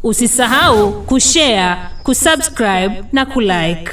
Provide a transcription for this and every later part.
Usisahau kushare, kusubscribe na kulike.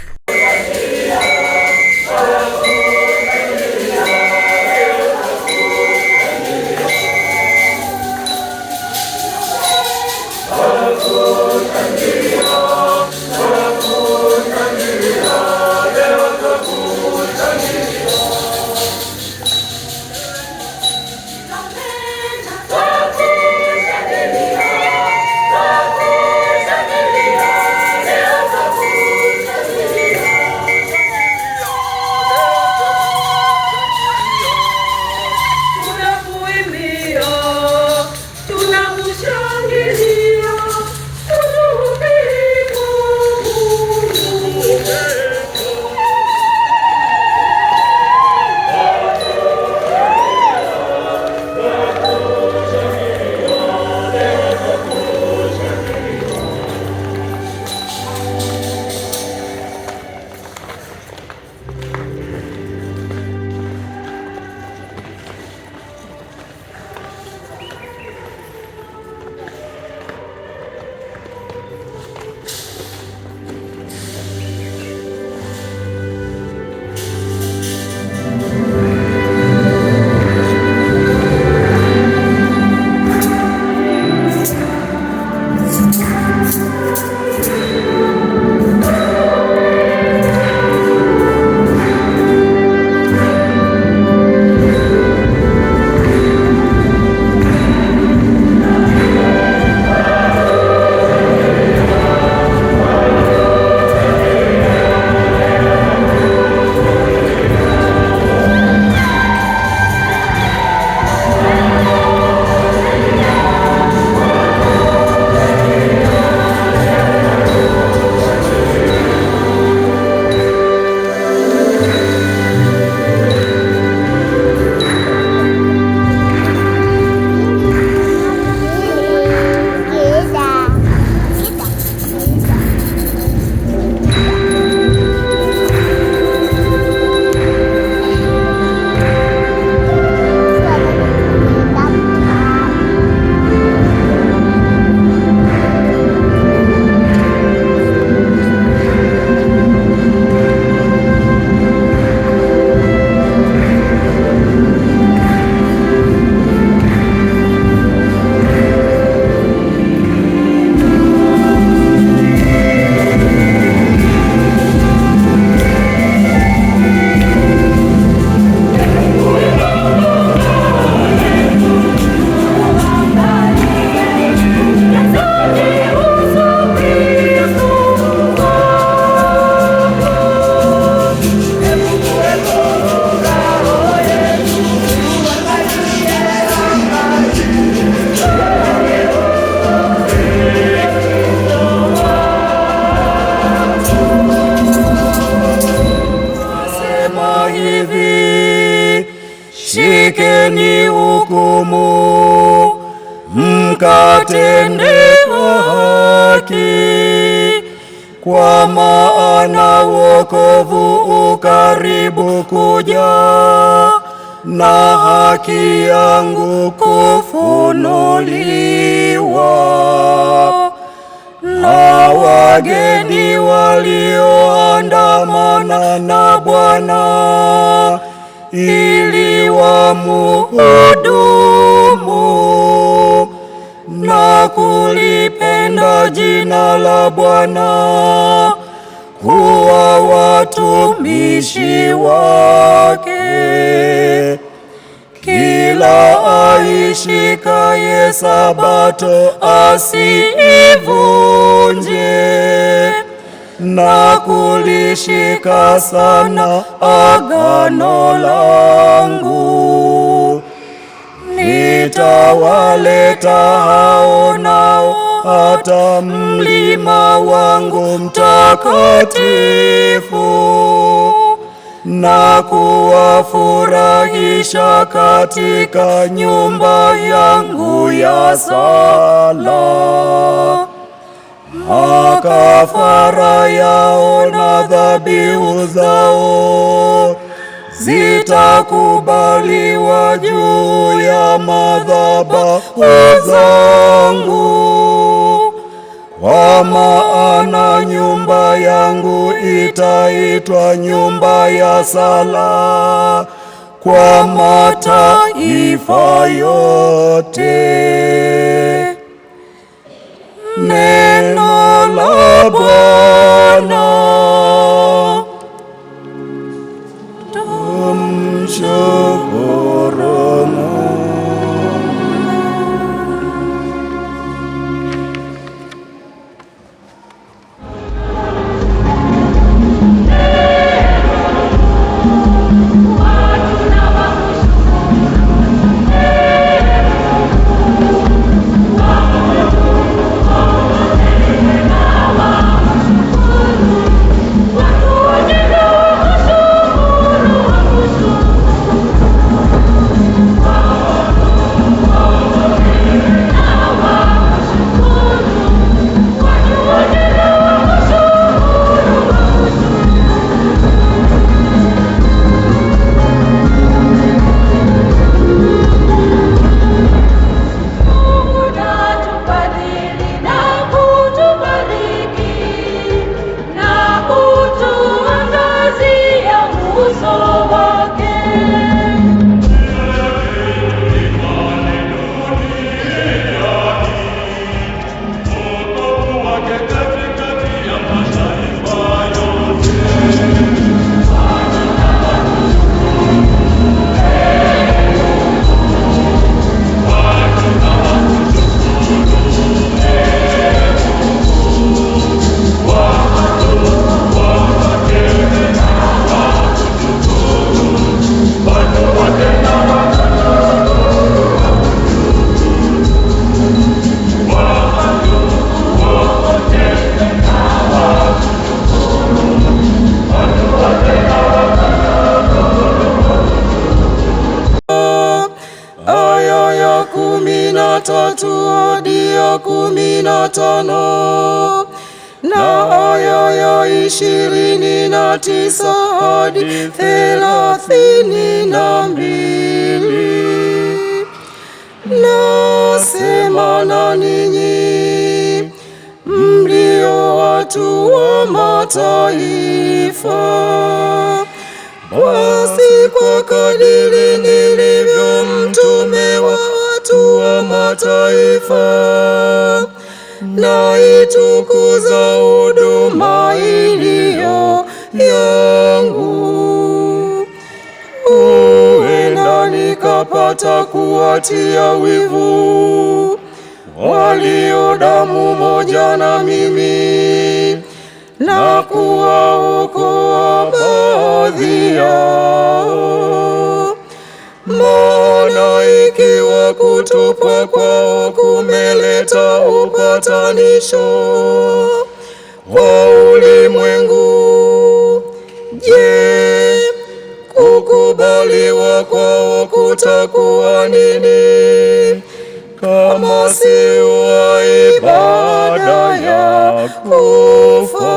Shikeni hukumu, mkatende haki, kwa maana wokovu ukaribu kuja, na haki yangu kufunuliwa. Na wageni walioandamana na Bwana ili wamuhudumu na kulipenda jina la Bwana, kuwa watumishi wake. Kila aishikaye Sabato asivunje, na kulishika sana agano langu. Nitawaleta hao nao hata mlima wangu mtakatifu, na kuwafurahisha katika nyumba yangu ya sala. Makafara yao na dhabihu zao zitakubaliwa juu ya madhabahu zangu. Kwa maana nyumba yangu itaitwa nyumba ya sala kwa mataifa yote. Neno la Bwana. Tumshukuru Mungu. Aya ya 13 hadi ya 15 na aya ya 29 hadi 32. Nasema na ninyi mlio watu wa mataifa, basi kwa kadiri nilivyo mtume wa watu wa mataifa, naitukuza huduma iliyo yangu, huenda nikapata kuwatia wivu walio damu moja na mimi, na kuwaokoa baadhi yao. Maana ikiwa kutupwa kwao kumeleta upatanisho wa ulimwengu, je, kukubaliwa kwao kutakuwa nini kama si wa ibada ya kufa?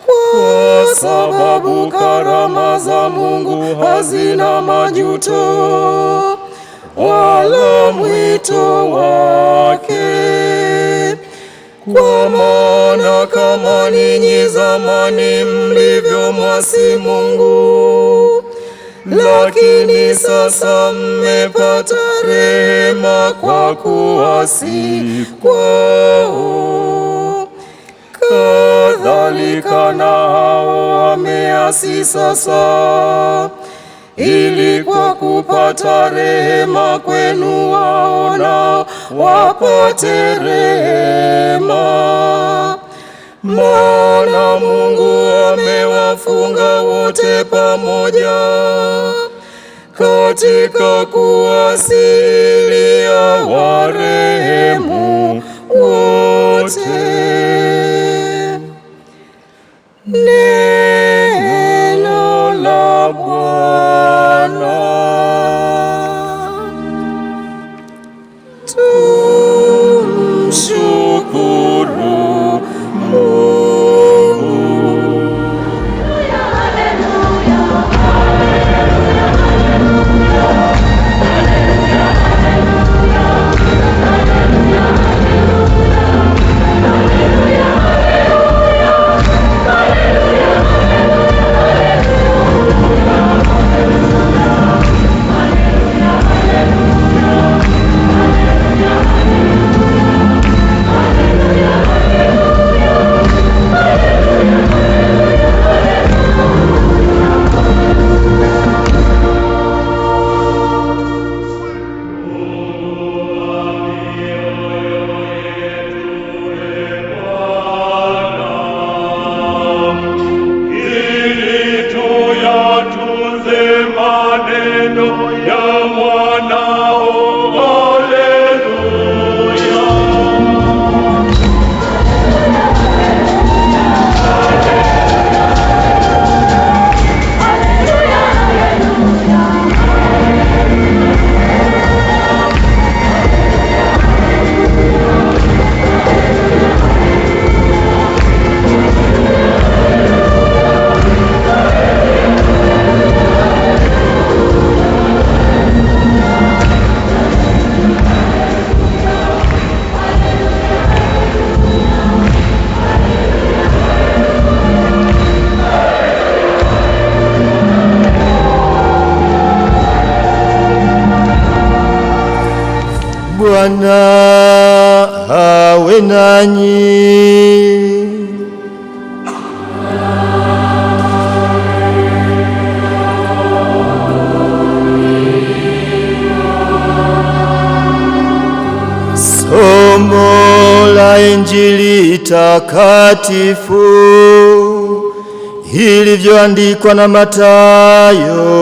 Kwa sababu karama za Mungu hazina majuto wala mwito wake. Kwa maana kama ninyi zamani mlivyomwasi Mungu, lakini sasa mmepata rehema kwa kuasi kwao, kadhalika na hao wameasi sasa, ili kwa kupata rehema kwenu wao nao wapate rehema. Maana Mungu amewafunga wote pamoja katika kuasi ili awarehemu wote. Neno la Bwana. Tumshukuru Mungu. Bwana awe nanyi. Somo la Injili takatifu ilivyoandikwa na Mathayo.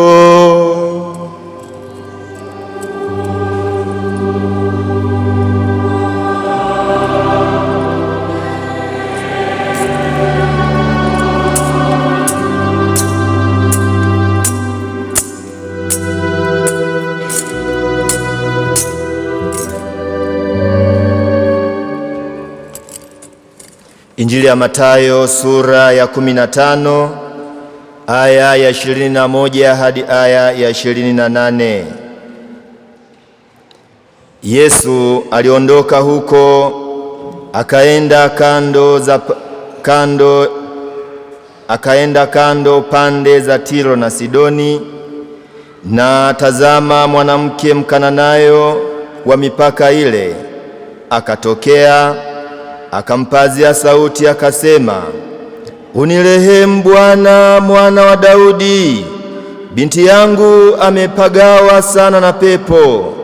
Injili ya Mathayo sura ya 15 aya ya 21 hadi aya ya 28. Yesu aliondoka huko akaenda kando pande za Tiro na Sidoni, na tazama, mwanamke Mkananayo wa mipaka ile akatokea, akampazia sauti akasema, "Unirehemu Bwana, mwana wa Daudi, binti yangu amepagawa sana na pepo."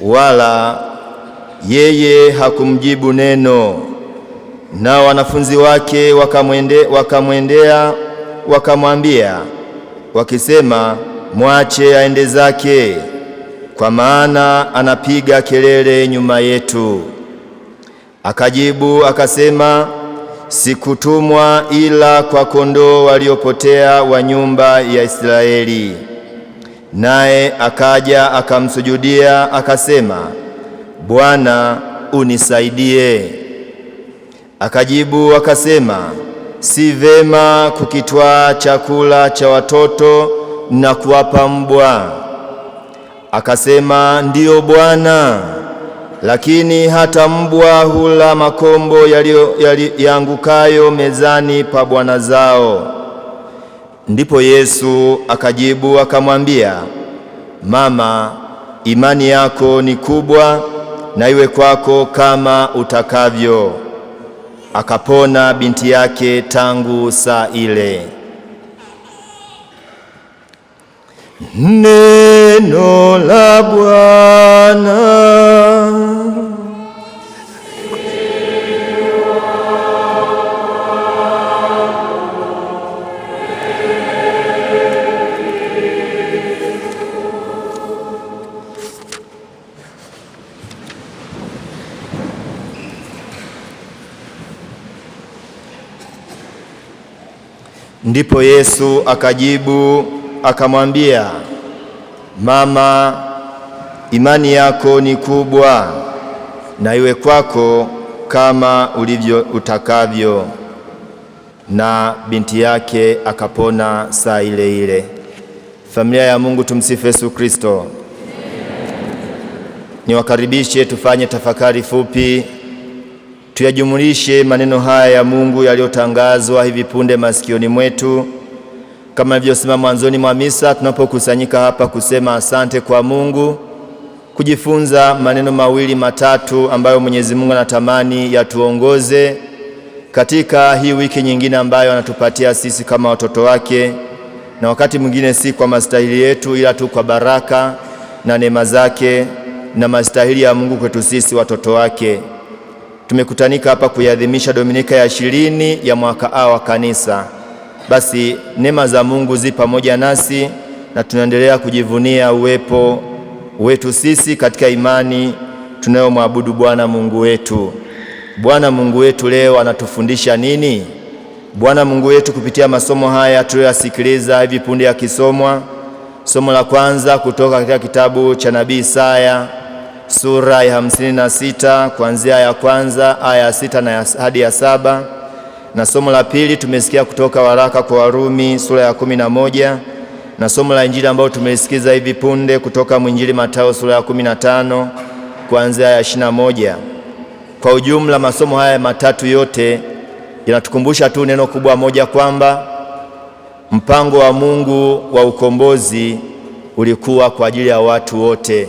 Wala yeye hakumjibu neno. Nao wanafunzi wake wakamwendea wakamwambia wakisema, "Mwache aende zake, kwa maana anapiga kelele nyuma yetu." Akajibu akasema, "Sikutumwa ila kwa kondoo waliopotea wa nyumba ya Israeli." Naye akaja akamsujudia akasema, "Bwana, unisaidie." Akajibu akasema, "Si vema kukitwaa chakula cha watoto na kuwapa mbwa." Akasema, "Ndiyo Bwana, lakini hata mbwa hula makombo yaangukayo mezani pa bwana zao." Ndipo Yesu akajibu akamwambia, "Mama, imani yako ni kubwa, na iwe kwako kama utakavyo." Akapona binti yake tangu saa ile. Neno la Bwana. Ndipo Yesu akajibu akamwambia, "Mama, imani yako ni kubwa, na iwe kwako kama ulivyo utakavyo." Na binti yake akapona saa ile ile. Familia ya Mungu, tumsifu Yesu Kristo. Niwakaribishe tufanye tafakari fupi, tuyajumulishe maneno haya ya Mungu yaliyotangazwa hivi punde masikioni mwetu, kama nilivyosema mwanzoni mwa misa, tunapokusanyika hapa kusema asante kwa Mungu, kujifunza maneno mawili matatu ambayo Mwenyezi Mungu anatamani yatuongoze katika hii wiki nyingine ambayo anatupatia sisi kama watoto wake, na wakati mwingine si kwa mastahili yetu, ila tu kwa baraka na neema zake na mastahili ya Mungu kwetu sisi watoto wake. Tumekutanika hapa kuiadhimisha Dominika ya 20 ya mwaka A wa kanisa. Basi neema za Mungu zi pamoja nasi, na tunaendelea kujivunia uwepo wetu sisi katika imani tunayomwabudu Bwana Mungu wetu. Bwana Mungu wetu leo anatufundisha nini? Bwana Mungu wetu kupitia masomo haya tuliyosikiliza hivi punde yakisomwa, somo la kwanza kutoka katika kitabu cha Nabii Isaya sura ya 56 kuanzia ya kwanza aya ya 6 na hadi ya 7, na somo la pili tumesikia kutoka waraka kwa Warumi sura ya 11, na somo la Injili ambalo tumelisikiza hivi punde kutoka mwinjili Mathayo sura ya 15 kuanzia ya 21. Kwa ujumla masomo haya matatu yote yanatukumbusha tu neno kubwa moja, kwamba mpango wa Mungu wa ukombozi ulikuwa kwa ajili ya watu wote.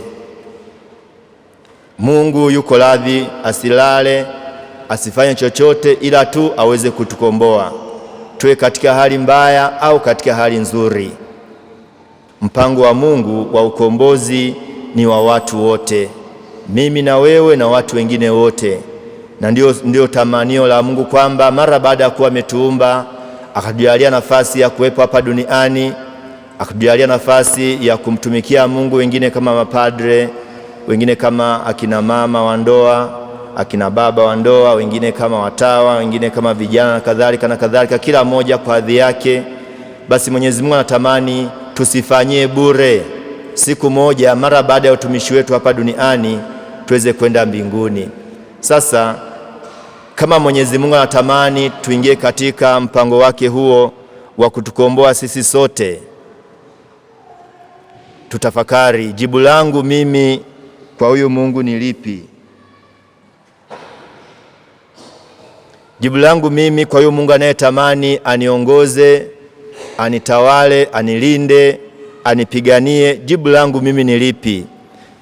Mungu yuko radhi asilale, asifanye chochote, ila tu aweze kutukomboa, tuwe katika hali mbaya au katika hali nzuri. Mpango wa Mungu wa ukombozi ni wa watu wote, mimi na wewe na watu wengine wote, na ndio tamanio la Mungu kwamba mara baada ya kuwa ametuumba akatujalia nafasi ya kuwepo hapa duniani, akatujalia nafasi ya kumtumikia Mungu, wengine kama mapadre, wengine kama akina mama wa ndoa, akina baba wa ndoa, wengine kama watawa, wengine kama vijana na kadhalika, kila mmoja kwa hadhi yake. Basi Mwenyezi Mungu anatamani tusifanyie bure. Siku moja mara baada ya utumishi wetu hapa duniani tuweze kwenda mbinguni. Sasa kama Mwenyezi Mungu anatamani tuingie katika mpango wake huo wa kutukomboa sisi sote, tutafakari, jibu langu mimi kwa huyu Mungu ni lipi? Jibu langu mimi kwa huyu Mungu anayetamani aniongoze, anitawale, anilinde, anipiganie, jibu langu mimi ni lipi?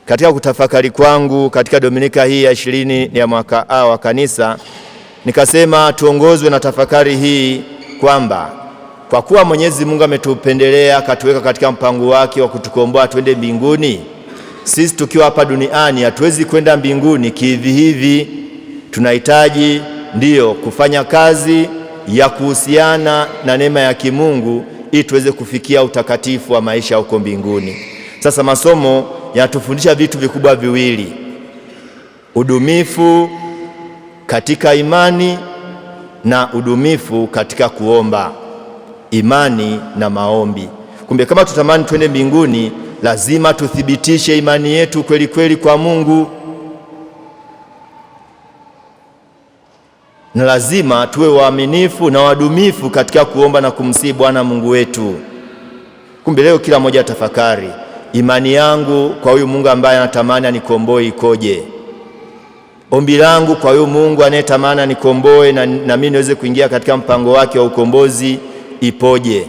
Katika kutafakari kwangu katika Dominika hii ya 20 ya mwaka A wa kanisa, nikasema tuongozwe na tafakari hii kwamba kwa kuwa Mwenyezi Mungu ametupendelea akatuweka katika mpango wake wa kutukomboa twende mbinguni, sisi tukiwa hapa duniani hatuwezi kwenda mbinguni kihivi hivi. Tunahitaji ndiyo kufanya kazi ya kuhusiana na neema ya kimungu ili tuweze kufikia utakatifu wa maisha huko mbinguni. Sasa masomo yanatufundisha vitu vikubwa viwili: udumifu katika imani na udumifu katika kuomba, imani na maombi. Kumbe kama tutamani twende mbinguni, lazima tuthibitishe imani yetu kweli kweli kwa Mungu, na lazima tuwe waaminifu na wadumifu katika kuomba na kumsihi Bwana Mungu wetu. Kumbe leo kila mmoja tafakari, imani yangu kwa huyu Mungu ambaye anatamani anikomboe ikoje? Ombi langu kwa huyu Mungu anayetamani anikomboe na mimi niweze kuingia katika mpango wake wa ukombozi ipoje?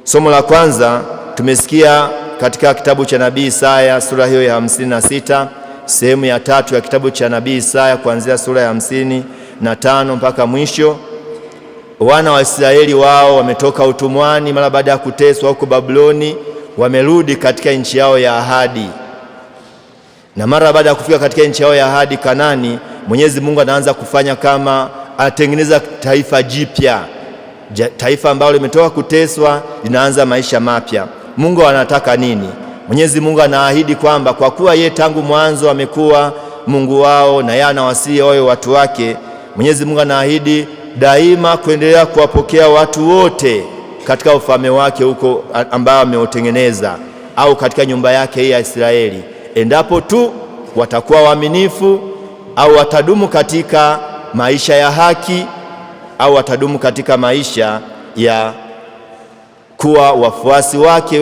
Somo la kwanza tumesikia katika kitabu cha Nabii Isaya sura hiyo ya 56, sehemu ya 3 ya kitabu cha Nabii Isaya kuanzia sura ya 55 mpaka mwisho. Wana wa Israeli wao wametoka utumwani mara baada ya kuteswa huko Babuloni, wamerudi katika nchi yao ya ahadi. Na mara baada ya kufika katika nchi yao ya ahadi Kanani, Mwenyezi Mungu anaanza kufanya kama atengeneza taifa jipya, taifa ambalo limetoka kuteswa linaanza maisha mapya. Mungu anataka nini? Mwenyezi Mungu anaahidi kwamba kwa kuwa yeye tangu mwanzo amekuwa Mungu wao na yeye anawasihi wawe watu wake, Mwenyezi Mungu anaahidi daima kuendelea kuwapokea watu wote katika ufalme wake huko ambao ameutengeneza, au katika nyumba yake hii ya Israeli, endapo tu watakuwa waaminifu au watadumu katika maisha ya haki au watadumu katika maisha ya kuwa wafuasi wake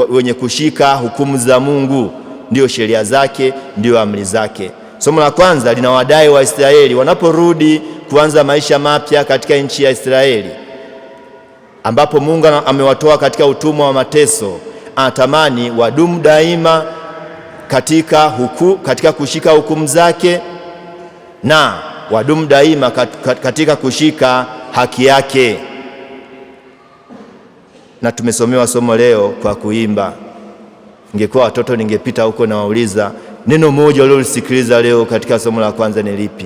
wenye kushika hukumu za Mungu, ndio sheria zake, ndio amri zake. Somo la kwanza linawadai wa Israeli wanaporudi kuanza maisha mapya katika nchi ya Israeli, ambapo Mungu amewatoa katika utumwa wa mateso. Anatamani wadumu daima katika kushika hukumu zake na wadumu daima katika kushika haki yake. Na tumesomewa somo leo kwa kuimba. Ningekuwa watoto ningepita huko na wauliza neno moja walilosikiza leo katika somo la kwanza ni lipi?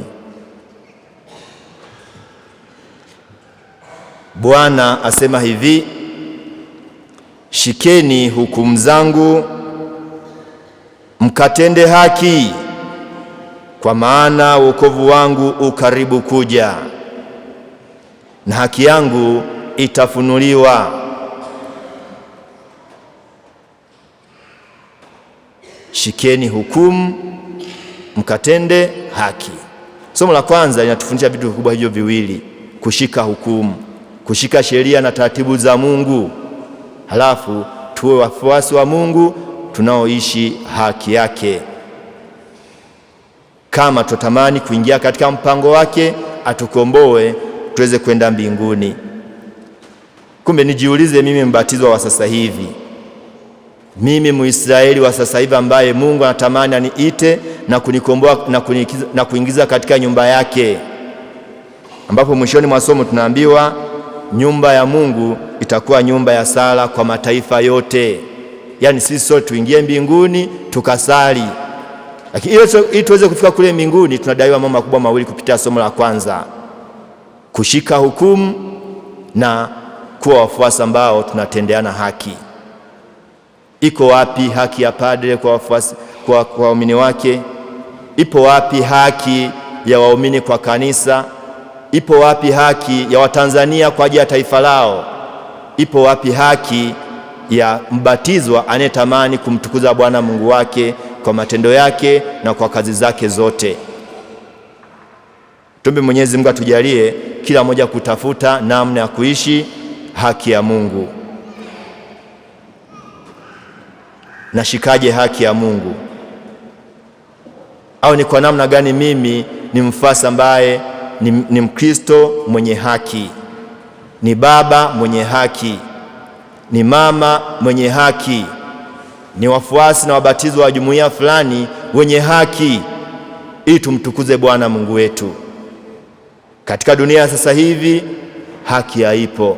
Bwana asema hivi: shikeni hukumu zangu mkatende haki, kwa maana wokovu wangu ukaribu kuja na haki yangu itafunuliwa. Shikeni hukumu mkatende haki. Somo la kwanza linatufundisha vitu vikubwa hivyo viwili: kushika hukumu, kushika sheria na taratibu za Mungu, halafu tuwe wafuasi wa Mungu tunaoishi haki yake, kama tutamani kuingia katika mpango wake atukomboe tuweze kwenda mbinguni. Kumbe nijiulize mimi, mbatizwa wa sasa hivi, mimi Muisraeli wa sasa hivi ambaye Mungu anatamani aniite na kunikomboa na kuingiza katika nyumba yake, ambapo mwishoni mwa somo tunaambiwa nyumba ya Mungu itakuwa nyumba ya sala kwa mataifa yote. Yaani sisi sote tuingie mbinguni tukasali. Lakini ili tuweze kufika kule mbinguni tunadaiwa mambo makubwa mawili kupitia somo la kwanza: kushika hukumu na kuwa wafuasi ambao tunatendeana haki. Iko wapi haki ya padre kwa wafuasi, kwa waumini wake? Ipo wapi haki ya waumini kwa kanisa? Ipo wapi haki ya Watanzania kwa ajili ya taifa lao? Ipo wapi haki ya mbatizwa anayetamani kumtukuza Bwana Mungu wake kwa matendo yake na kwa kazi zake zote? Tuombe Mwenyezi Mungu atujalie kila mmoja kutafuta namna ya kuishi haki ya Mungu. Nashikaje haki ya Mungu? Au ni kwa namna gani mimi ni mfuasi ambaye ni Mkristo mwenye haki, ni baba mwenye haki, ni mama mwenye haki, ni wafuasi na wabatizwa wa jumuiya fulani wenye haki, ili tumtukuze Bwana Mungu wetu? Katika dunia sasa hivi haki haipo.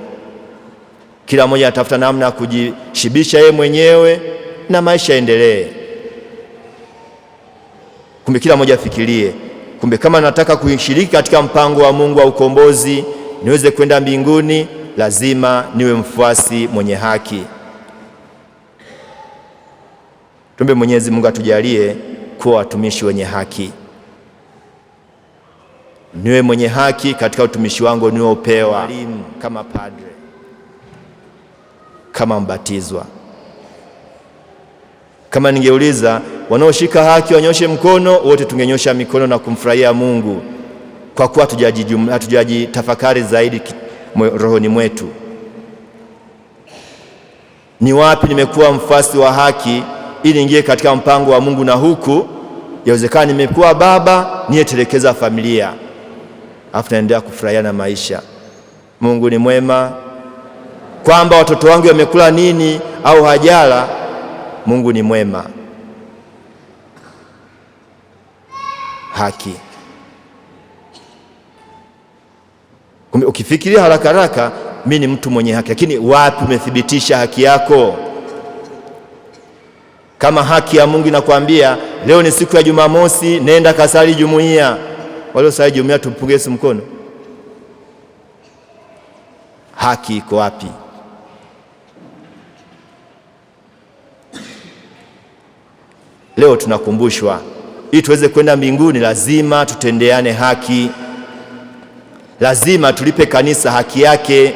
Kila mmoja anatafuta namna ya kujishibisha yeye mwenyewe na maisha yaendelee. Kumbe kila mmoja afikirie, kumbe kama nataka kushiriki katika mpango wa Mungu wa ukombozi, niweze kwenda mbinguni, lazima niwe mfuasi mwenye haki. Tuombe Mwenyezi Mungu atujalie kuwa watumishi wenye haki. Niwe mwenye haki katika utumishi wangu niliopewa, kama padre, kama mbatizwa. Kama ningeuliza wanaoshika haki wanyoshe mkono, wote tungenyosha mikono na kumfurahia Mungu, kwa kuwa hatujajitafakari zaidi rohoni mwetu. Ni wapi nimekuwa mfuasi wa haki ili niingie katika mpango wa Mungu, na huku yawezekana nimekuwa baba niyetelekeza familia, afu naendelea kufurahia na maisha. Mungu ni mwema, kwamba watoto wangu wamekula nini au hajala. Mungu ni mwema. Haki. Kumbe ukifikiria haraka haraka, mimi ni mtu mwenye haki, lakini wapi umethibitisha haki yako? Kama haki ya Mungu inakwambia leo ni siku ya Jumamosi, nenda kasali jumuiya, wale sali jumuiya tupunge Yesu mkono. Haki iko wapi? Leo tunakumbushwa ili tuweze kwenda mbinguni lazima tutendeane haki. Lazima tulipe kanisa haki yake.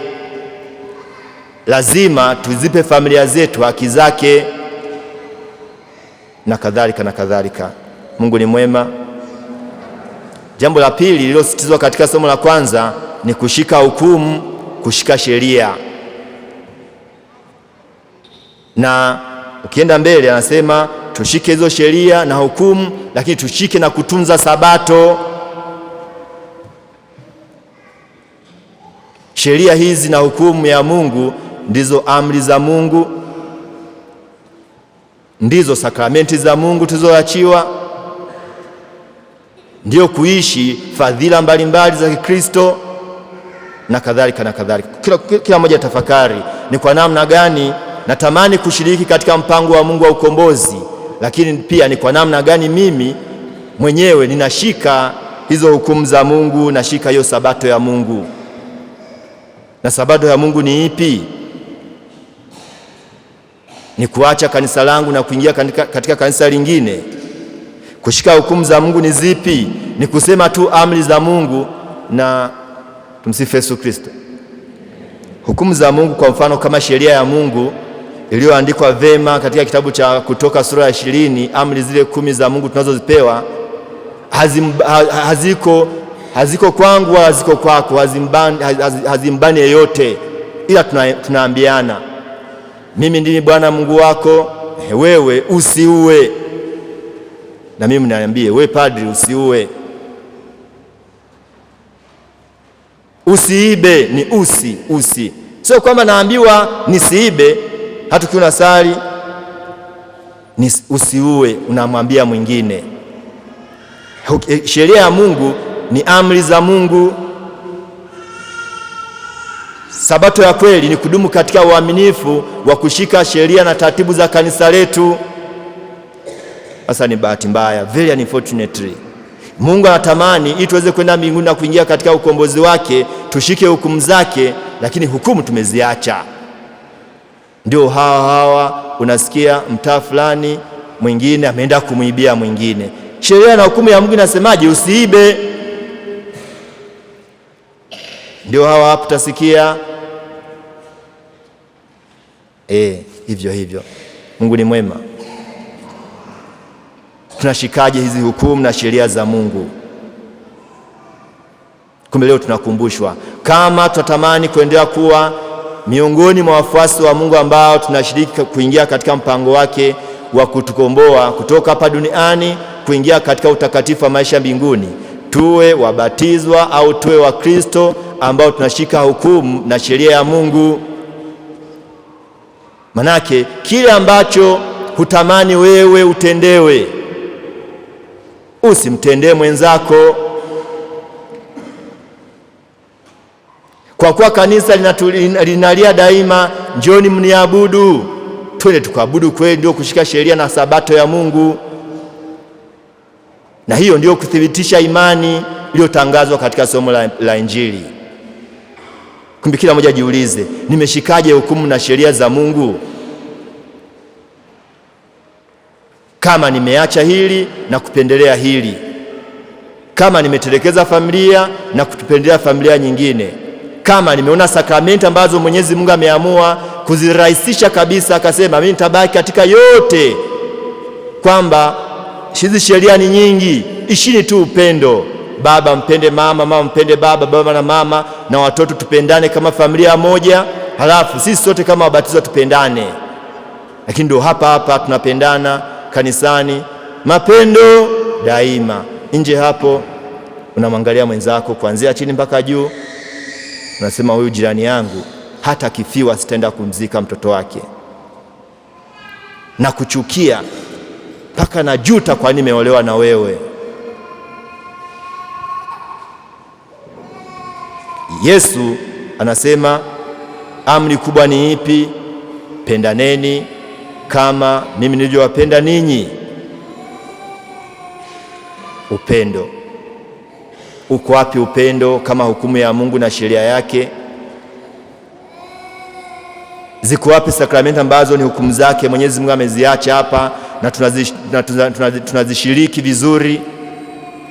Lazima tuzipe familia zetu haki zake, na kadhalika na kadhalika. Mungu ni mwema. Jambo la pili lililositizwa katika somo la kwanza ni kushika hukumu, kushika sheria. Na ukienda mbele anasema tushike hizo sheria na hukumu, lakini tushike na kutunza Sabato. Sheria hizi na hukumu ya Mungu ndizo amri za Mungu, ndizo sakramenti za Mungu tulizoachiwa, ndio kuishi fadhila mbalimbali za Kikristo na kadhalika na kadhalika. Kila mmoja tafakari ni kwa namna gani natamani kushiriki katika mpango wa Mungu wa ukombozi, lakini pia ni kwa namna gani mimi mwenyewe ninashika hizo hukumu za Mungu, nashika hiyo Sabato ya Mungu. Na Sabato ya Mungu ni ipi? Ni kuacha kanisa langu na kuingia katika kanisa lingine? Kushika hukumu za Mungu ni zipi? Ni kusema tu amri za Mungu na tumsifu Yesu Kristo. Hukumu za Mungu kwa mfano kama sheria ya Mungu iliyoandikwa vema katika kitabu cha Kutoka sura ya 20, amri zile 10 za Mungu tunazozipewa haziko kwangu wala haziko kwako, hazimbani yeyote, ila tunaambiana mimi ndimi Bwana Mungu wako, wewe usiue. Na mimi mniambie wewe padri usiue. Usiibe ni usi. Sio kwamba naambiwa nisiibe hata ukiwa unasali, usiue, unamwambia mwingine. Sheria ya Mungu ni amri za Mungu. Sabato ya kweli ni kudumu katika uaminifu wa kushika sheria na taratibu za kanisa letu. Sasa ni bahati mbaya, very unfortunately, Mungu anatamani ili tuweze kwenda mbinguni na kuingia katika ukombozi wake, tushike hukumu zake, lakini hukumu tumeziacha. Ndio hawa unasikia mtaa fulani mwingine ameenda kumuibia mwingine. Sheria na hukumu ya Mungu inasemaje? Usiibe. Ndio hawa hapo utasikia hivyo. Mungu ni mwema. Tunashikaje hizi hukumu na sheria za Mungu? Kumbe leo tunakumbushwa, kama tutatamani kuendelea kuwa miongoni mwa wafuasi wa Mungu ambao tunashiriki kuingia katika mpango wake wa kutukomboa kutoka hapa duniani kuingia katika utakatifu wa maisha mbinguni, tuwe wabatizwa au tuwe wa Kristo ambao tunashika hukumu na sheria ya Mungu. Manake kile ambacho hutamani wewe utendewe, usimtendee mwenzako. Kwa kuwa kanisa linalia daima, njoni mniabudu. Twende tukaabudu kweli, ndio kushika sheria na sabato ya Mungu, na hiyo ndio kuthibitisha imani iliyotangazwa katika somo la Injili. Kumbe kila mmoja jiulize, nimeshikaje hukumu na sheria za Mungu? Kama nimeacha hili na kupendelea hili, kama nimetelekeza familia na kutupendelea familia nyingine, kama nimeona sakramenti ambazo Mwenyezi Mungu ameamua kuzirahisisha kabisa, akasema mimi nitabaki katika yote, kwamba hizi sheria ni nyingi, ishini tu upendo. Baba mpende mama, mama mpende baba, baba na mama, na watoto tupendane kama familia moja, halafu sisi sote kama wabatizwa tupendane. Lakini ndio hapa tunapendana kanisani, mapendo daima. Nje hapo unamwangalia mwenzako kuanzia chini mpaka juu, unasema huyu jirani yangu hata kifiwa sitaenda kumzika mtoto wake, na kuchukia mpaka najuta kwa nini nimeolewa na wewe. Yesu anasema amri kubwa ni ipi? Pendaneni kama mimi nilivyowapenda ninyi. Upendo. Uko wapi upendo kama hukumu ya Mungu na sheria yake? Ziko wapi sakramenti ambazo ni hukumu zake Mwenyezi Mungu ameziacha hapa na tunazishiriki vizuri?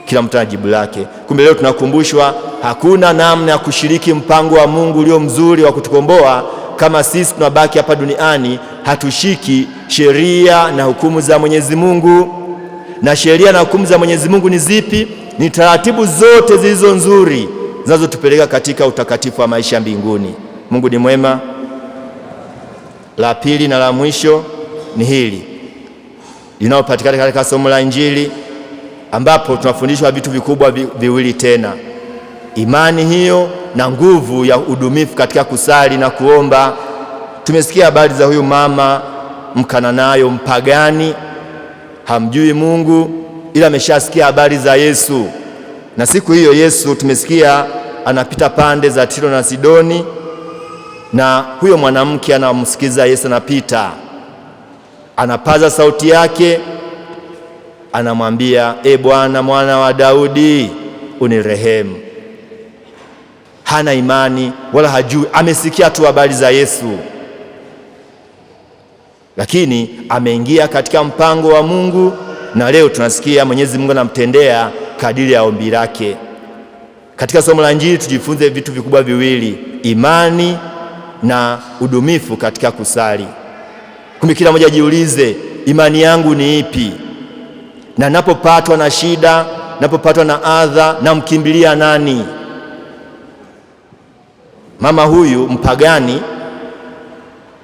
Kila mtu ana jibu lake. Kumbe leo tunakumbushwa hakuna namna ya kushiriki mpango wa Mungu ulio mzuri wa kutukomboa kama sisi tunabaki hapa duniani hatushiki sheria na hukumu za Mwenyezi Mungu. Na sheria na hukumu za Mwenyezi Mungu ni zipi? Ni taratibu zote zilizo nzuri zinazotupeleka katika utakatifu wa maisha mbinguni. Mungu ni mwema. La pili na la mwisho ni hili linalopatikana katika somo la Injili, ambapo tunafundishwa vitu vikubwa viwili tena: imani hiyo na nguvu ya udumifu katika kusali na kuomba. Tumesikia habari za huyu mama Mkananayo, mpagani, hamjui Mungu, ila ameshasikia habari za Yesu. Na siku hiyo Yesu tumesikia anapita pande za Tiro na Sidoni, na huyo mwanamke anamsikiza Yesu anapita, anapaza sauti yake, anamwambia, Bwana mwana wa Daudi, unirehemu. Hana imani wala hajui, amesikia tu habari za Yesu, lakini ameingia katika mpango wa Mungu, na leo tunasikia Mwenyezi Mungu anamtendea kadiri ya ombi lake. Katika somo la Injili tujifunze vitu vikubwa viwili: imani na udumifu katika kusali. Kumbe kila mmoja jiulize, imani yangu ni ipi? Na napopatwa na shida, napopatwa na adha, namkimbilia nani? Mama huyu mpagani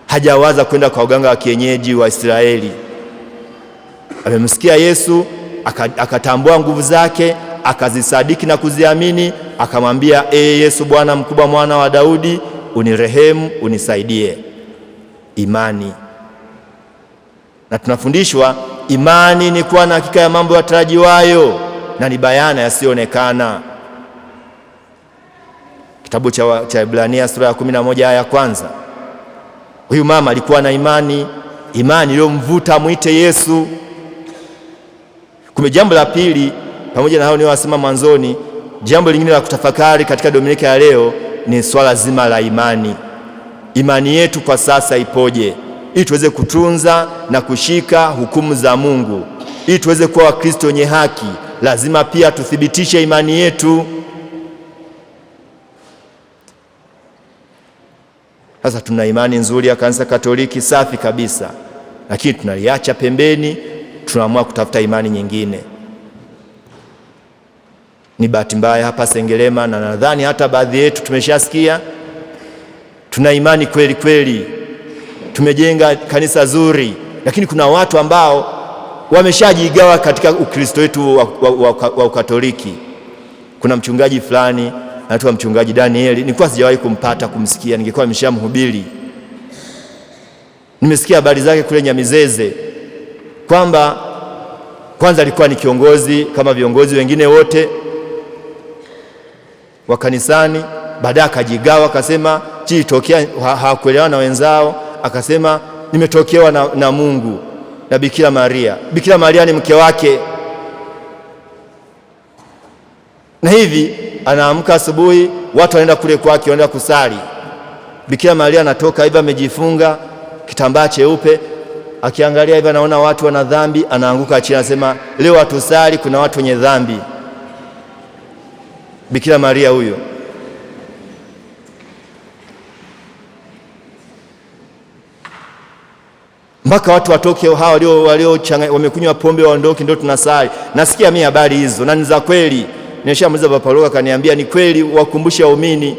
hajawaza kwenda kwa waganga wa kienyeji wa Israeli. Amemsikia Yesu, akatambua nguvu zake, akazisadiki na kuziamini, akamwambia, Yesu Bwana mkubwa, mwana wa Daudi, unirehemu, unisaidie. Imani. Na tunafundishwa imani ni kuwa na hakika ya mambo yatarajiwayo na ni bayana yasiyoonekana. Kitabu cha Ibrania sura ya 11 aya ya kwanza. Huyu mama alikuwa na imani iliyomvuta mwite Yesu. Kumbe jambo la pili, pamoja na hao niliowasema mwanzoni, jambo lingine la kutafakari katika Dominika ya leo ni swala zima la imani. Imani yetu kwa sasa ipoje, ili tuweze kutunza na kushika hukumu za Mungu, ili tuweze kuwa Wakristo wenye haki. Lazima pia tuthibitishe imani yetu. Sasa tuna imani nzuri ya Kanisa Katoliki safi kabisa, lakini tunaliacha pembeni, tunaamua kutafuta imani nyingine. Ni bahati mbaya hapa Sengerema, na nadhani hata baadhi yetu tumeshasikia, tuna imani kweli kweli, tumejenga kanisa zuri, lakini kuna watu ambao wameshajigawa katika Ukristo wetu wa Ukatoliki. Kuna mchungaji fulani anaitwa Mchungaji Danieli, nilikuwa sijawahi kumpata kumsikia, ningekuwa nimeshamhubiri. Nimesikia habari zake kule Nyamizeze, kwamba kwanza alikuwa ni kiongozi kama viongozi wengine wote wa kanisani, baadaye akajigawa, akasema chitokea, hawakuelewana na wenzao, akasema nimetokewa na Mungu na Bikira Maria. Bikira Maria ni mke wake. Na hivi anaamka asubuhi, watu wanaenda kule kwake, wanaenda kusali. Bikira Maria anatoka hivi amejifunga kitambaa cheupe, akiangalia hivi anaona watu wana dhambi, anaanguka chini, anasema leo hatusali, kuna watu wenye dhambi. Bikira Maria huyo. Mpaka watu watoke, hao walio wamekunywa pombe waondoke, ndio tunasali. Nasikia mimi habari hizo na ni za kweli. Nimeshamuuliza Baba Paulo, akaniambia ni kweli, wakumbushe waumini.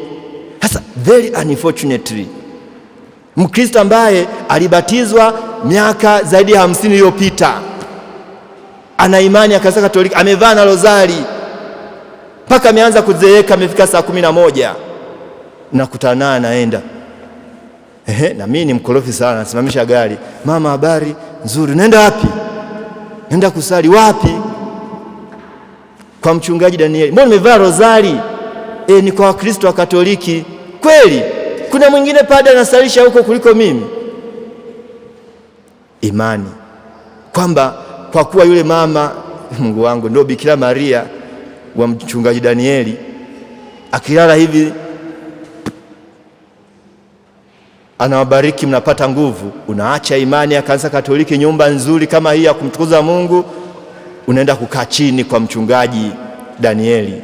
Sasa very unfortunately, Mkristo ambaye alibatizwa miaka zaidi ya 50 iliyopita, ana imani ya Kanisa Katoliki, amevaa na rozari, mpaka ameanza kuzeeka, amefika saa 11, nakutana naye anaenda. Na mimi ni mkorofi sana, nasimamisha gari. Mama, habari nzuri, naenda wapi? Naenda kusali. Wapi? Kwa Mchungaji Danieli. Mbona umevaa rozari? Ni kwa Wakristo wa Katoliki. Kweli? Kuna mwingine padre anasalisha huko kuliko mimi? Imani kwamba kwa kuwa yule mama, Mungu wangu, ndio Bikira Maria wa Mchungaji Danieli, akilala hivi anawabariki, mnapata nguvu. Unaacha imani ya Kanisa Katoliki, nyumba nzuri kama hii ya kumtukuza Mungu, unaenda kukaa chini kwa Mchungaji Danieli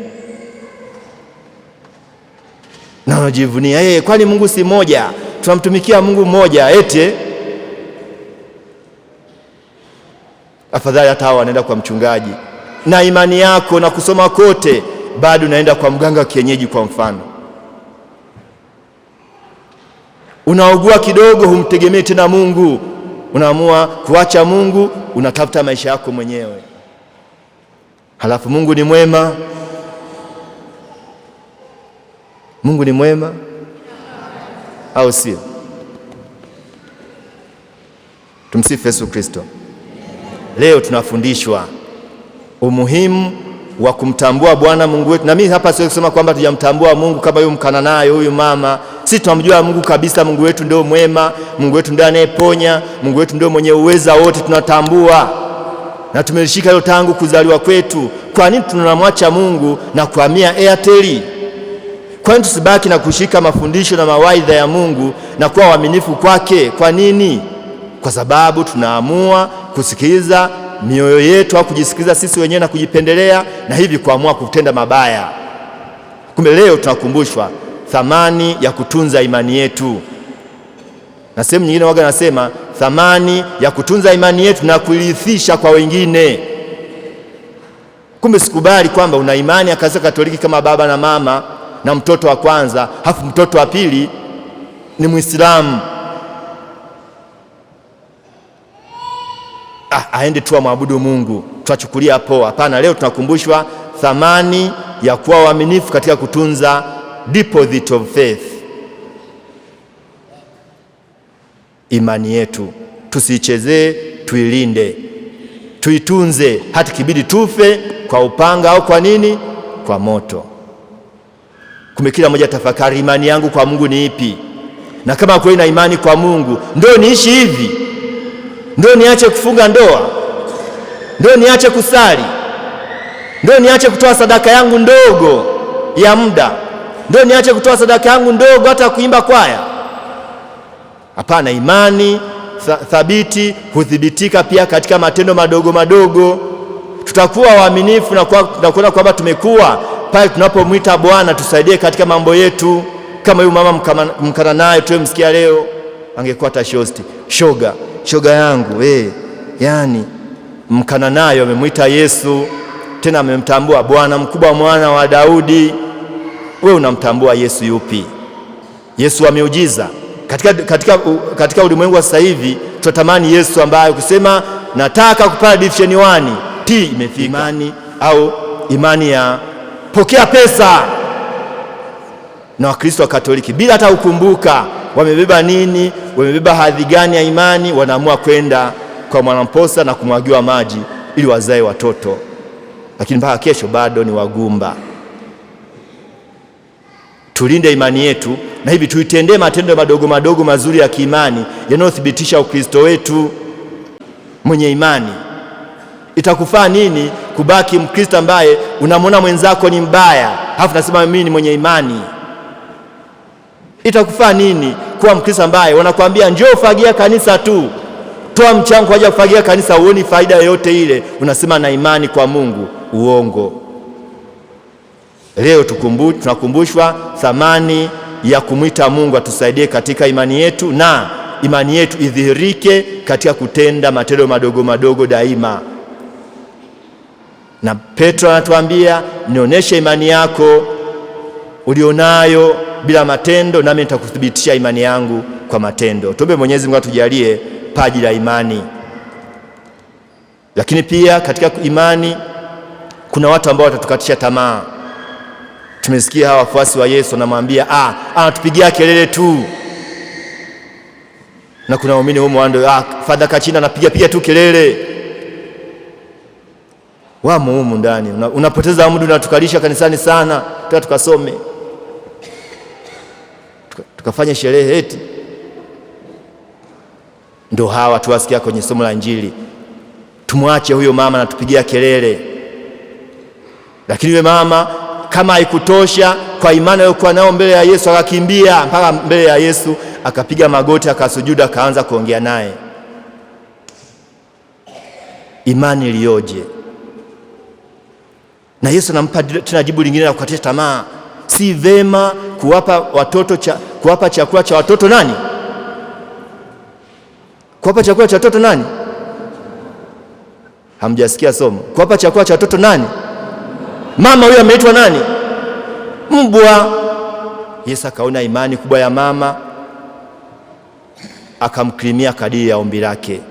na unajivunia kwani Mungu si moja, tunamtumikia Mungu mmoja. Eti afadhali hata hao wanaenda kwa mchungaji, na imani yako na kusoma kote bado unaenda kwa mganga wa kienyeji. Kwa mfano, unaugua kidogo, humtegemei tena Mungu, unaamua kuacha Mungu, unatafuta maisha yako mwenyewe. Halafu Mungu ni mwema. Mungu ni mwema au sio? Tumsifu Yesu Kristo. Leo tunafundishwa umuhimu wa kumtambua Bwana Mungu wetu. Na mimi hapa siwezi kusema kwamba tujamtambua Mungu kama huyu Mkananayo, huyu mama. Sisi tunamjua Mungu kabisa. Mungu wetu ndio mwema, Mungu wetu ndio anayeponya, Mungu wetu ndio mwenye uweza wote, tunatambua na tumelishika hilo tangu kuzaliwa kwetu. Kwa nini tunamwacha Mungu na kuhamia Airtel? Kwa nini tusibaki na kushika mafundisho na mawaidha ya Mungu na kuwa waaminifu kwake? Kwa nini? Kwa sababu tunaamua kusikiliza mioyo yetu au kujisikiliza sisi wenyewe na kujipendelea, na hivi kuamua kutenda mabaya. Kumbe leo tunakumbushwa thamani ya kutunza imani yetu. Na sehemu nyingine waga nasema thamani ya kutunza imani yetu na kuirithisha kwa wengine. Kumbe sikubali kwamba una imani ya Kanisa Katoliki kama baba na mama na mtoto wa kwanza, hafu mtoto wa pili ni Muislamu, aende tu amwabudu Mungu, tuachukulia poa. Hapana, leo tunakumbushwa thamani ya kuwa waaminifu katika kutunza deposit of faith, imani yetu. Tusiichezee, tuilinde, tuitunze, hata kibidi tufe kwa upanga au kwa nini, kwa moto. Kumbe kila mmoja tafakari, imani yangu kwa Mungu ni ipi? Na kama kweli na imani kwa Mungu, ndio niishi hivi? Ndio niache kufunga ndoa? Ndio niache kusali? Ndio niache kutoa sadaka yangu ndogo ya muda? Ndio niache kutoa sadaka yangu ndogo hata kuimba kwaya? Hapana, imani thabiti huthibitika pia katika matendo madogo madogo. Tutakuwa waaminifu na kuona kwamba tumekuwa pale tunapomwita Bwana tusaidie katika mambo yetu. Kama huyu mama mkana naye tuwe msikia leo, angekuwa hata shoga yangu yani mkana nayo amemwita Yesu, tena amemtambua Bwana mkubwa, mwana wa Daudi. Wewe unamtambua Yesu yupi? Yesu wa miujiza. Katika ulimwengu wa sasa hivi tunatamani Yesu ambaye kusema nataka kupata division 1 T imefika. Imani au imani ya pokea pesa. Na Wakristo wa Katoliki bila hata kukumbuka wamebeba nini, wamebeba hadhi gani ya imani, wanaamua kwenda kwa mwanamposa na kumwagiwa maji ili wazae watoto, lakini mpaka kesho bado ni wagumba. Tulinde imani yetu, na hivi tuitendee matendo madogo madogo mazuri ya kiimani yanayothibitisha Ukristo wetu. Mwenye imani, itakufaa nini kubaki Mkristo ambaye unamwona mwenzako ni mbaya halafu nasema mimi ni mwenye imani? Itakufaa nini kuwa Mkristo ambaye wanakuambia njoo fagia kanisa tu, toa mchango kwa ajili ya kufagia kanisa, uoni faida yoyote ile, unasema na imani kwa Mungu? Uongo. Leo tunakumbushwa thamani ya kumwita Mungu atusaidie katika imani yetu, na imani yetu idhihirike katika kutenda matendo madogo madogo daima. Na Petro anatuambia, nionyeshe imani yako ulionayo bila matendo, nami nitakuthibitisha imani yangu kwa matendo. Tuombe Mwenyezi Mungu atujalie paji la imani. Lakini pia katika imani kuna watu ambao watatukatisha tamaa. Tumesikia hawa wafuasi wa Yesu wanamwambia anatupigia kelele tu, na kuna waumini humo wando Fadha Kachina anapiga tu kelele. Wamo humu ndani, unapoteza muda, unatukalisha kanisani sana, tukasome tukafanya sherehe eti. Ndio hawa tuwasikia kwenye somo la Injili. Tumwache huyo mama anatupigia kelele. Lakini yule mama kama haikutosha, kwa imani aliyokuwa nayo mbele ya Yesu, akakimbia mpaka mbele ya Yesu, akapiga magoti, akasujuda, akaanza kuongea naye. Imani iliyoje! Na Yesu anampa tena jibu lingine la kukatisha tamaa. Si vema kuwapa chakula cha watoto nani? Kuwapa chakula cha watoto nani? Hamjasikia somo? Kuwapa chakula cha watoto nani? Mama huyo ameitwa nani? Mbwa. Yesu akaona imani kubwa ya mama, akamkirimia kadiri ya ombi lake.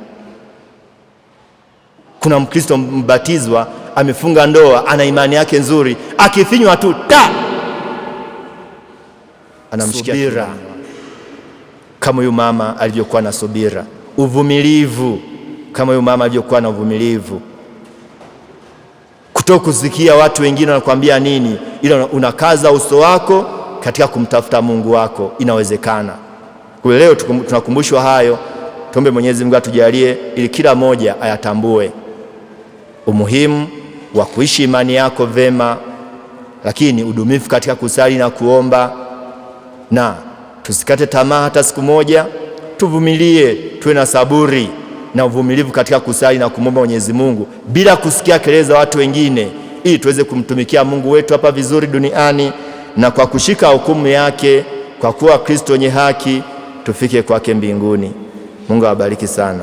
Kuna Mkristo mbatizwa amefunga ndoa, ana imani yake nzuri, akifinywa tu anamshikia subira, kama huyu mama alivyokuwa na subira. Uvumilivu, kama huyu mama alivyokuwa na uvumilivu. Kutokusikia watu wengine wanakuambia nini, ila unakaza uso wako katika kumtafuta Mungu wako. Inawezekana. Kwa leo tunakumbushwa hayo. Tuombe Mwenyezi Mungu atujalie ili kila mmoja ayatambue umuhimu wa kuishi imani yako vema, lakini udumifu katika kusali na kuomba, na tusikate tamaa hata siku moja. Tuvumilie, tuwe na saburi na uvumilivu katika kusali na kumwomba Mwenyezi Mungu bila kusikia kelele za watu wengine, ili tuweze kumtumikia Mungu wetu hapa vizuri duniani, na kwa kushika hukumu yake, kwa kuwa Kristo wenye haki, tufike kwake mbinguni. Mungu awabariki sana.